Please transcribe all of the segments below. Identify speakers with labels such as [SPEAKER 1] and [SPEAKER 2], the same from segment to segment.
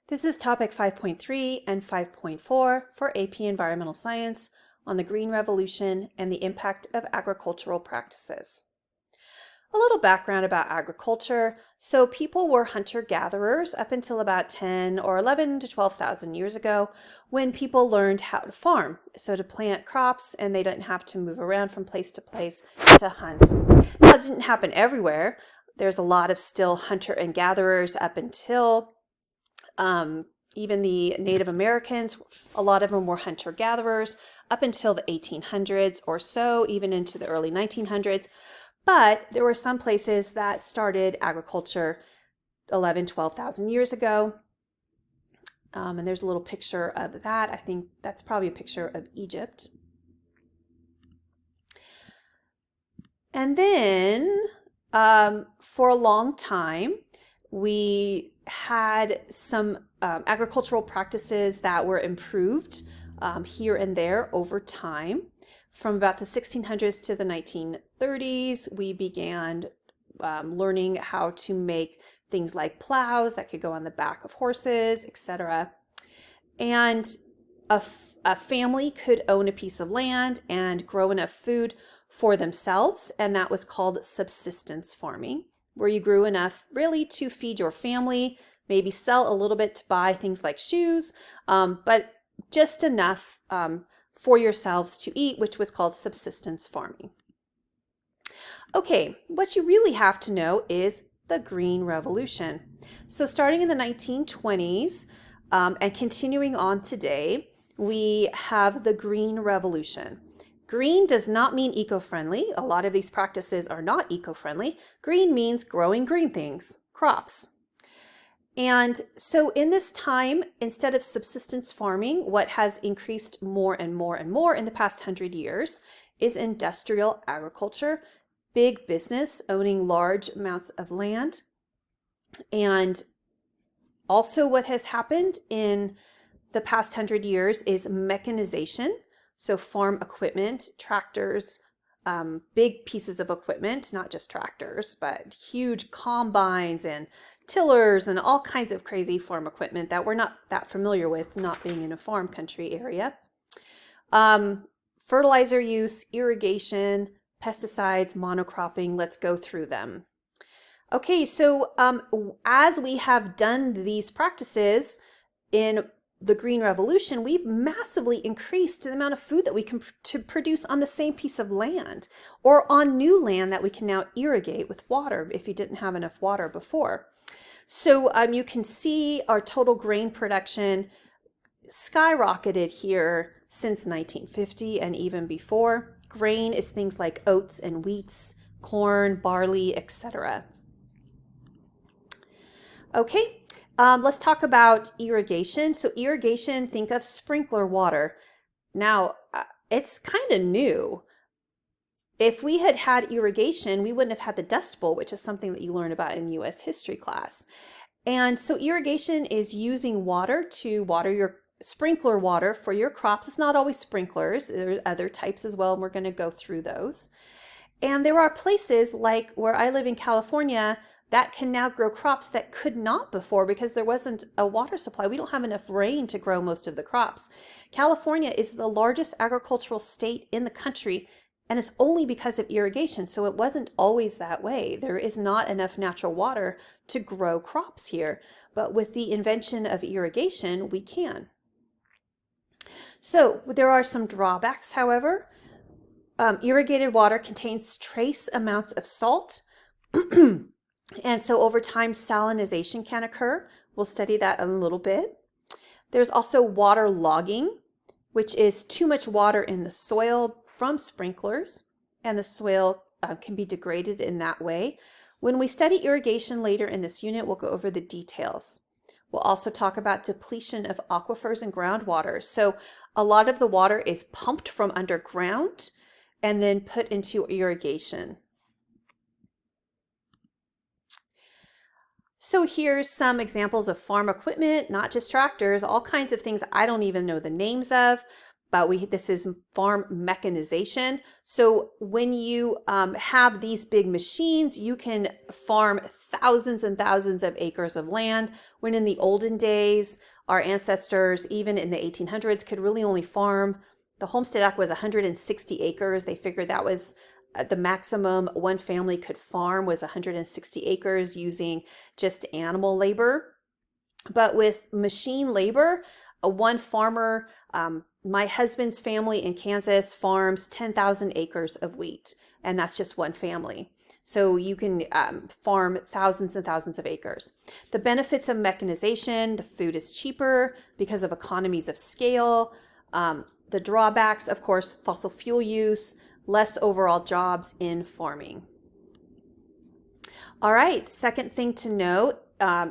[SPEAKER 1] This is topic 5.3 and 5.4 for AP Environmental Science on the Green Revolution and the impact of agricultural practices. A little background about agriculture. So people were hunter-gatherers up until about 10 or 11 to 12,000 years ago when people learned how to farm, so to plant crops, and they didn't have to move around from place to place to hunt. Now, it didn't happen everywhere. There's a lot of still hunter and gatherers up until even the Native Americans, a lot of them were hunter-gatherers up until the 1800s or so, even into the early 1900s. But there were some places that started agriculture 11, 12,000 years ago. And there's a little picture of that. I think that's probably a picture of Egypt. And then for a long time, we had some agricultural practices that were improved here and there over time. From about the 1600s to the 1930s, we began learning how to make things like plows that could go on the back of horses, etc. And a family could own a piece of land and grow enough food for themselves, and that was called subsistence farming, where you grew enough really to feed your family, maybe sell a little bit to buy things like shoes, but just enough for yourselves to eat, which was called subsistence farming. Okay, what you really have to know is the Green Revolution. So starting in the 1920s and continuing on today, we have the Green Revolution. Green does not mean eco-friendly. A lot of these practices are not eco-friendly. Green means growing green things, crops. And so in this time, instead of subsistence farming, what has increased more and more and more in the past 100 years is industrial agriculture, big business owning large amounts of land. And also what has happened in the past 100 years is mechanization. So farm equipment, tractors, big pieces of equipment, not just tractors, but huge combines and tillers and all kinds of crazy farm equipment that we're not that familiar with, not being in a farm country area. Fertilizer use, irrigation, pesticides, monocropping, let's go through them. Okay, so as we have done these practices in the Green Revolution, we've massively increased the amount of food that we can produce on the same piece of land or on new land that we can now irrigate with water if you didn't have enough water before. So you can see our total grain production skyrocketed here since 1950 and even before. Grain is things like oats and wheats, corn, barley, etc. Okay. Let's talk about irrigation. So irrigation, think of sprinkler water. Now, it's kind of new. If we had had irrigation, we wouldn't have had the Dust Bowl, which is something that you learn about in U.S. history class. And so irrigation is using water to water your sprinkler water for your crops. It's not always sprinklers. There's other types as well, and we're going to go through those. And there are places like where I live in California that can now grow crops that could not before because there wasn't a water supply. We don't have enough rain to grow most of the crops. California is the largest agricultural state in the country, and it's only because of irrigation. So it wasn't always that way. There is not enough natural water to grow crops here. But with the invention of irrigation, we can. So there are some drawbacks, however. Irrigated water contains trace amounts of salt. And so over time, salinization can occur. We'll study that in a little bit. There's also water logging, which is too much water in the soil from sprinklers, and the soil can be degraded in that way. When we study irrigation later in this unit, we'll go over the details. We'll also talk about depletion of aquifers and groundwater. So a lot of the water is pumped from underground and then put into irrigation. So here's some examples of farm equipment, not just tractors, all kinds of things I don't even know the names of, but this is farm mechanization. So when you have these big machines, you can farm thousands and thousands of acres of land, when in the olden days, our ancestors, even in the 1800s, could really only farm, the Homestead Act was 160 acres. They figured that was the maximum one family could farm was 160 acres using just animal labor. But with machine labor, one farmer, my husband's family in Kansas farms 10,000 acres of wheat, and that's just one family. So you can farm thousands and thousands of acres. The benefits of mechanization: the food is cheaper because of economies of scale. The drawbacks, of course, fossil fuel use, less overall jobs in farming. All right, second thing to note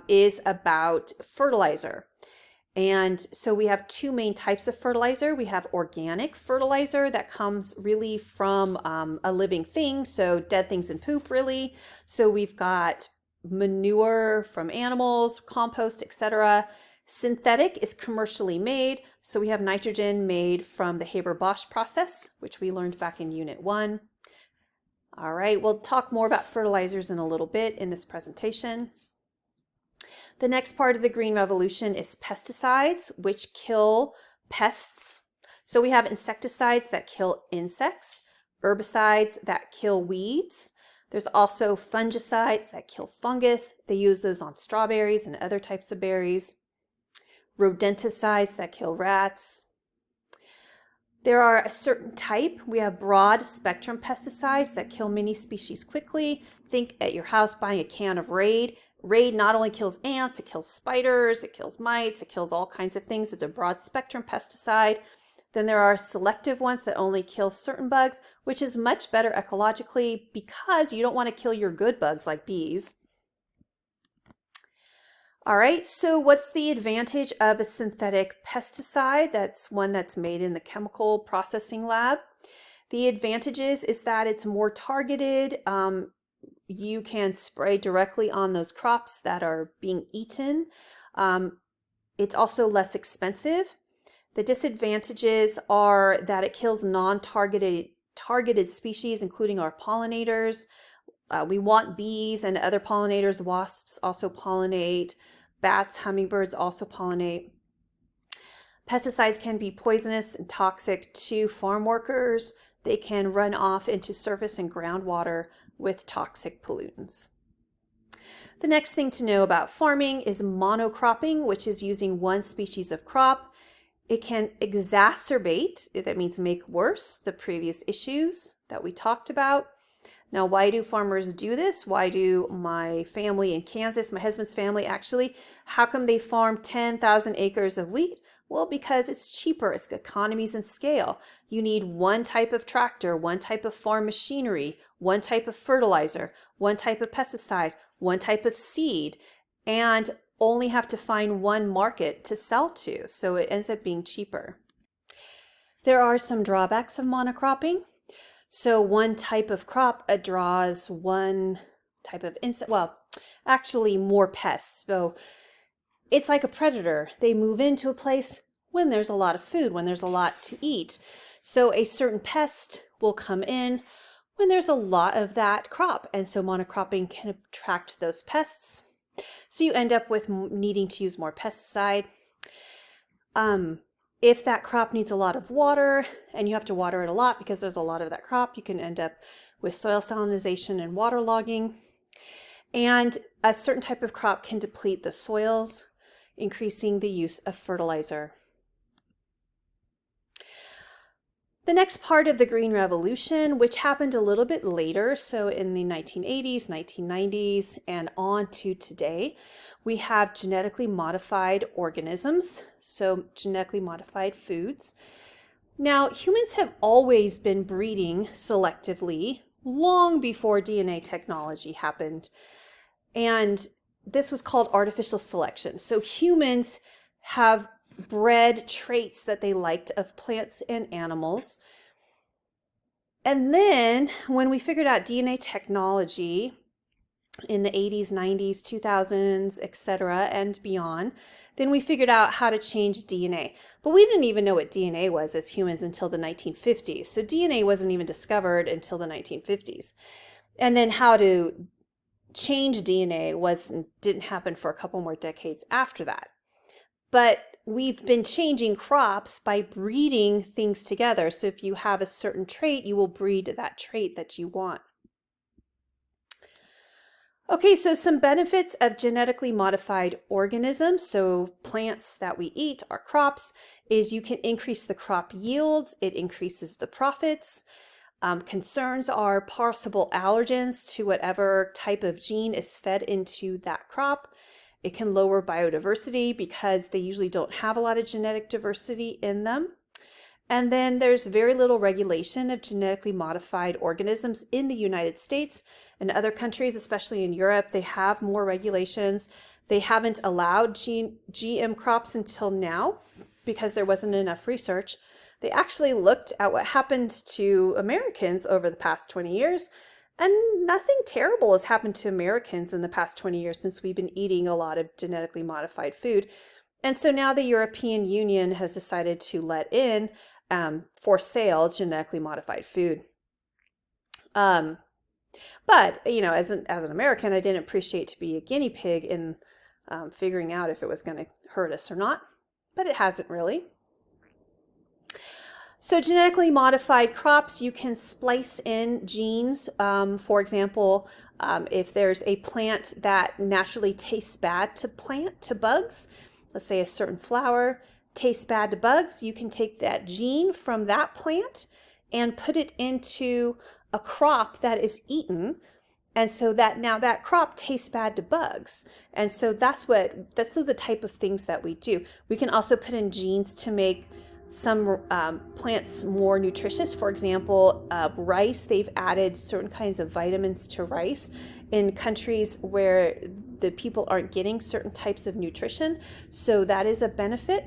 [SPEAKER 1] is about fertilizer. And so we have two main types of fertilizer. We have organic fertilizer that comes really from a living thing, so dead things and poop, really. So we've got manure from animals, compost, etc. Synthetic is commercially made, so we have nitrogen made from the Haber-Bosch process, which we learned back in Unit 1. All right, we'll talk more about fertilizers in a little bit in this presentation. The next part of the Green Revolution is pesticides, which kill pests. So we have insecticides that kill insects, herbicides that kill weeds. There's also fungicides that kill fungus. They use those on strawberries and other types of berries. Rodenticides that kill rats. There are a certain type. We have broad spectrum pesticides that kill many species quickly. Think at your house buying a can of Raid. Raid not only kills ants, it kills spiders, it kills mites, it kills all kinds of things. It's a broad spectrum pesticide. Then there are selective ones that only kill certain bugs, which is much better ecologically because you don't want to kill your good bugs like bees. All right, so what's the advantage of a synthetic pesticide? That's one that's made in the chemical processing lab. The advantages is that it's more targeted. You can spray directly on those crops that are being eaten. It's also less expensive. The disadvantages are that it kills targeted species, including our pollinators. We want bees and other pollinators. Wasps also pollinate. Bats, hummingbirds also pollinate. Pesticides can be poisonous and toxic to farm workers. They can run off into surface and groundwater with toxic pollutants. The next thing to know about farming is monocropping, which is using one species of crop. It can exacerbate, that means make worse, the previous issues that we talked about. Now, why do farmers do this? Why do my family in Kansas, my husband's family actually, how come they farm 10,000 acres of wheat? Well, because it's cheaper. It's economies of scale. You need one type of tractor, one type of farm machinery, one type of fertilizer, one type of pesticide, one type of seed, and only have to find one market to sell to. So it ends up being cheaper. There are some drawbacks of monocropping. So one type of crop draws one type of insect, well, actually more pests. So it's like a predator. They move into a place when there's a lot of food, when there's a lot to eat. So a certain pest will come in when there's a lot of that crop. And so monocropping can attract those pests. So you end up with needing to use more pesticide. If that crop needs a lot of water and you have to water it a lot because there's a lot of that crop, you can end up with soil salinization and waterlogging. And a certain type of crop can deplete the soils, increasing the use of fertilizer. The next part of the Green Revolution, which happened a little bit later, so in the 1980s, 1990s, and on to today, we have genetically modified organisms, so genetically modified foods. Now, humans have always been breeding selectively long before DNA technology happened, and this was called artificial selection. So humans have bred traits that they liked of plants and animals. And then when we figured out DNA technology, in the 80s, 90s, 2000s, etc., and beyond. Then we figured out how to change DNA. But we didn't even know what DNA was as humans until the 1950s. So DNA wasn't even discovered until the 1950s. And then how to change DNA didn't happen for a couple more decades after that. But we've been changing crops by breeding things together. So if you have a certain trait, you will breed that trait that you want. Okay, so some benefits of genetically modified organisms, so plants that we eat, our crops, is you can increase the crop yields, it increases the profits. Concerns are possible allergens to whatever type of gene is fed into that crop. It can lower biodiversity because they usually don't have a lot of genetic diversity in them. And then there's very little regulation of genetically modified organisms in the United States. And other countries, especially in Europe, they have more regulations. They haven't allowed GM crops until now because there wasn't enough research. They actually looked at what happened to Americans over the past 20 years, and nothing terrible has happened to Americans in the past 20 years since we've been eating a lot of genetically modified food. And so now the European Union has decided to let in for sale genetically modified food. But, you know, as an American, I didn't appreciate to be a guinea pig in figuring out if it was going to hurt us or not, but it hasn't really. So genetically modified crops, you can splice in genes. For example, if there's a plant that naturally tastes bad to bugs, let's say a certain flower tastes bad to bugs, you can take that gene from that plant and put it into a crop that is eaten. And so that now that crop tastes bad to bugs. And so that's the type of things that we do. We can also put in genes to make some plants more nutritious. For example, rice, they've added certain kinds of vitamins to rice in countries where the people aren't getting certain types of nutrition. So that is a benefit.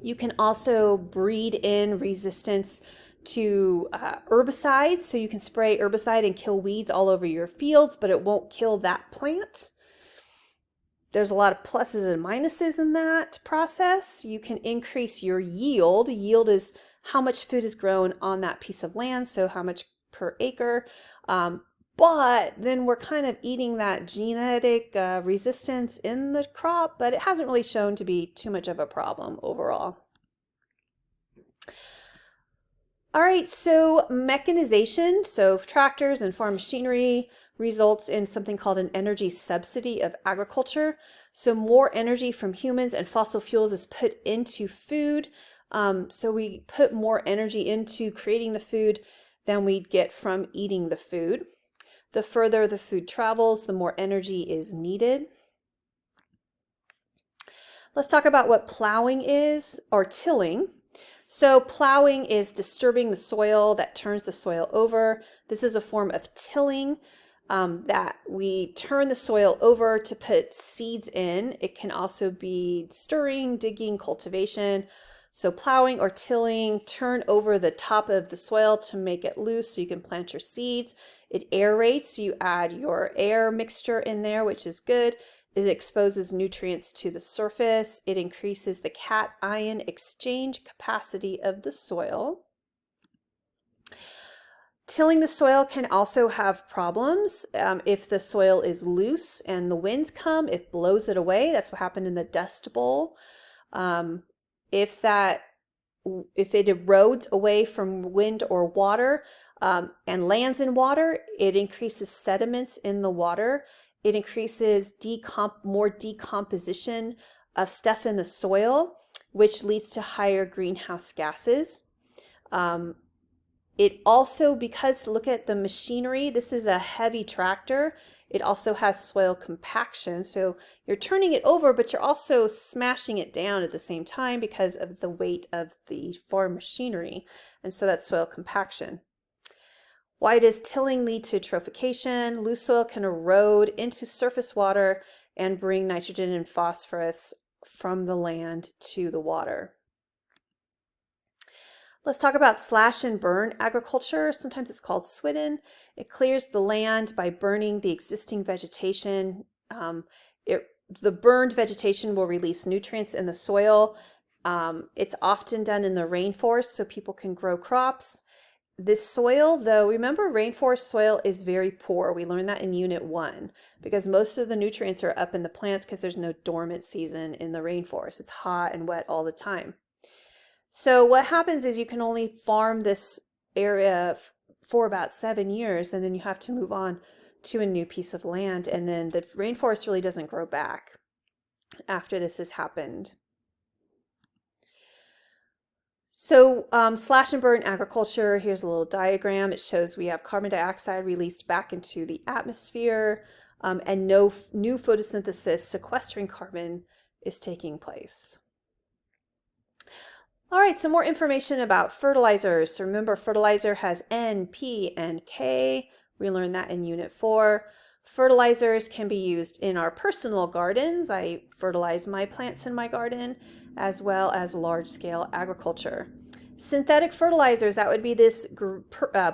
[SPEAKER 1] You can also breed in resistance to herbicides. So you can spray herbicide and kill weeds all over your fields, but it won't kill that plant. There's a lot of pluses and minuses in that process. You can increase your yield. Yield is how much food is grown on that piece of land, so how much per acre. But then we're kind of eating that genetic resistance in the crop, but it hasn't really shown to be too much of a problem overall. All right, so mechanization, so tractors and farm machinery results in something called an energy subsidy of agriculture. So more energy from humans and fossil fuels is put into food. So we put more energy into creating the food than we get from eating the food. The further the food travels, the more energy is needed. Let's talk about what plowing is, or tilling. So plowing is disturbing the soil that turns the soil over. This is a form of tilling that we turn the soil over to put seeds in. It can also be stirring, digging, cultivation. So plowing or tilling, turn over the top of the soil to make it loose so you can plant your seeds. It aerates, you add your air mixture in there, which is good. It exposes nutrients to the surface. It increases the cation exchange capacity of the soil. Tilling the soil can also have problems. If the soil is loose and the winds come, it blows it away. That's what happened in the Dust Bowl. If it erodes away from wind or water and lands in water, it increases sediments in the water. It increases more decomposition of stuff in the soil, which leads to higher greenhouse gases. It also, because look at the machinery, this is a heavy tractor. It also has soil compaction. So you're turning it over, but you're also smashing it down at the same time because of the weight of the farm machinery. And so that's soil compaction. Why does tilling lead to eutrophication? Loose soil can erode into surface water and bring nitrogen and phosphorus from the land to the water. Let's talk about slash and burn agriculture. Sometimes it's called swidden. It clears the land by burning the existing vegetation. The burned vegetation will release nutrients in the soil. It's often done in the rainforest so people can grow crops. This soil, though, remember rainforest soil is very poor. We learned that in Unit 1 because most of the nutrients are up in the plants because there's no dormant season in the rainforest. It's hot and wet all the time. So what happens is you can only farm this area for about 7 years, and then you have to move on to a new piece of land, and then the rainforest really doesn't grow back after this has happened. So slash and burn agriculture, here's a little diagram. It shows we have carbon dioxide released back into the atmosphere, and no new photosynthesis sequestering carbon is taking place. All right, some more information about fertilizers. So remember, fertilizer has N, P, and K. We learned that in Unit 4. Fertilizers can be used in our personal gardens. I fertilize my plants in my garden, as well as large-scale agriculture. Synthetic fertilizers, that would be this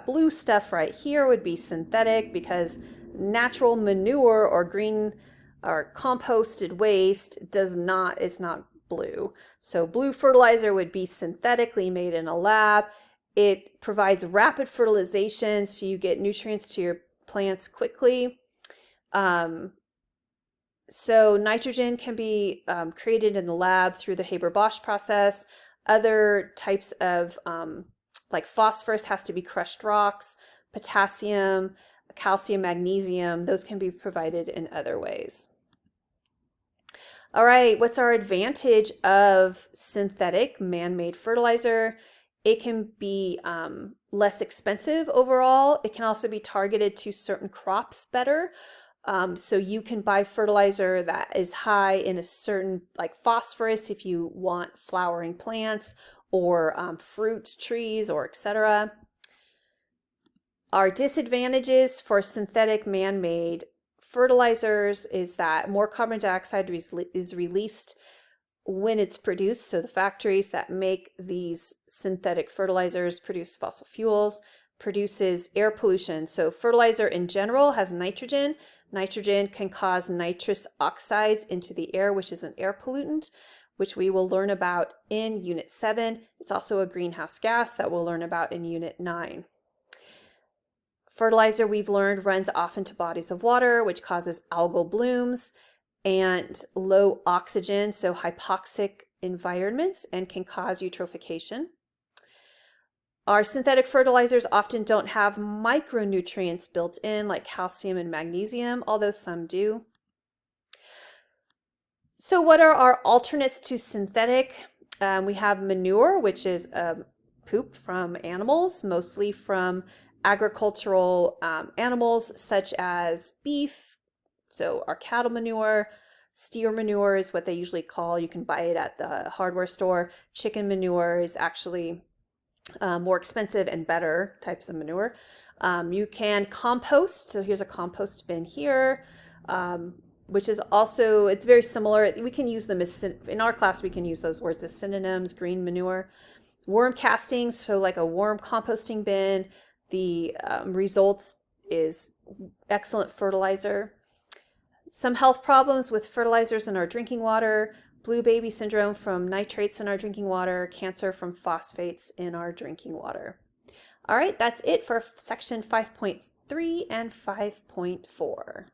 [SPEAKER 1] blue stuff right here would be synthetic because natural manure or green or composted waste is not blue. So blue fertilizer would be synthetically made in a lab. It provides rapid fertilization so you get nutrients to your plants quickly. So nitrogen can be created in the lab through the Haber-Bosch process. Other types of like phosphorus has to be crushed rocks, potassium, calcium, magnesium, those can be provided in other ways. All right, what's our advantage of synthetic man-made fertilizer? It can be less expensive overall. It can also be targeted to certain crops better. So you can buy fertilizer that is high in a certain, like phosphorus if you want flowering plants or fruit trees or etc. Our disadvantages for synthetic man-made fertilizers is that more carbon dioxide is released when it's produced. So the factories that make these synthetic fertilizers produce fossil fuels, produces air pollution. So fertilizer in general has nitrogen. Nitrogen can cause nitrous oxides into the air, which is an air pollutant, which we will learn about in Unit 7. It's also a greenhouse gas that we'll learn about in Unit 9. Fertilizer, we've learned, runs off into bodies of water, which causes algal blooms and low oxygen, so hypoxic environments, and can cause eutrophication. Our synthetic fertilizers often don't have micronutrients built in, like calcium and magnesium, although some do. So what are our alternates to synthetic? We have manure, which is poop from animals, mostly from agricultural animals such as beef, so our cattle manure. Steer manure is what they usually call, you can buy it at the hardware store. Chicken manure is actually more expensive and better types of manure. You can compost, so here's a compost bin here, which is also, it's very similar. We can use them as, in our class we can use those words as synonyms. Green manure. Worm castings, so like a worm composting bin. The results is excellent fertilizer. Some health problems with fertilizers in our drinking water: blue baby syndrome from nitrates in our drinking water, cancer from phosphates in our drinking water. All right, that's it for section 5.3 and 5.4.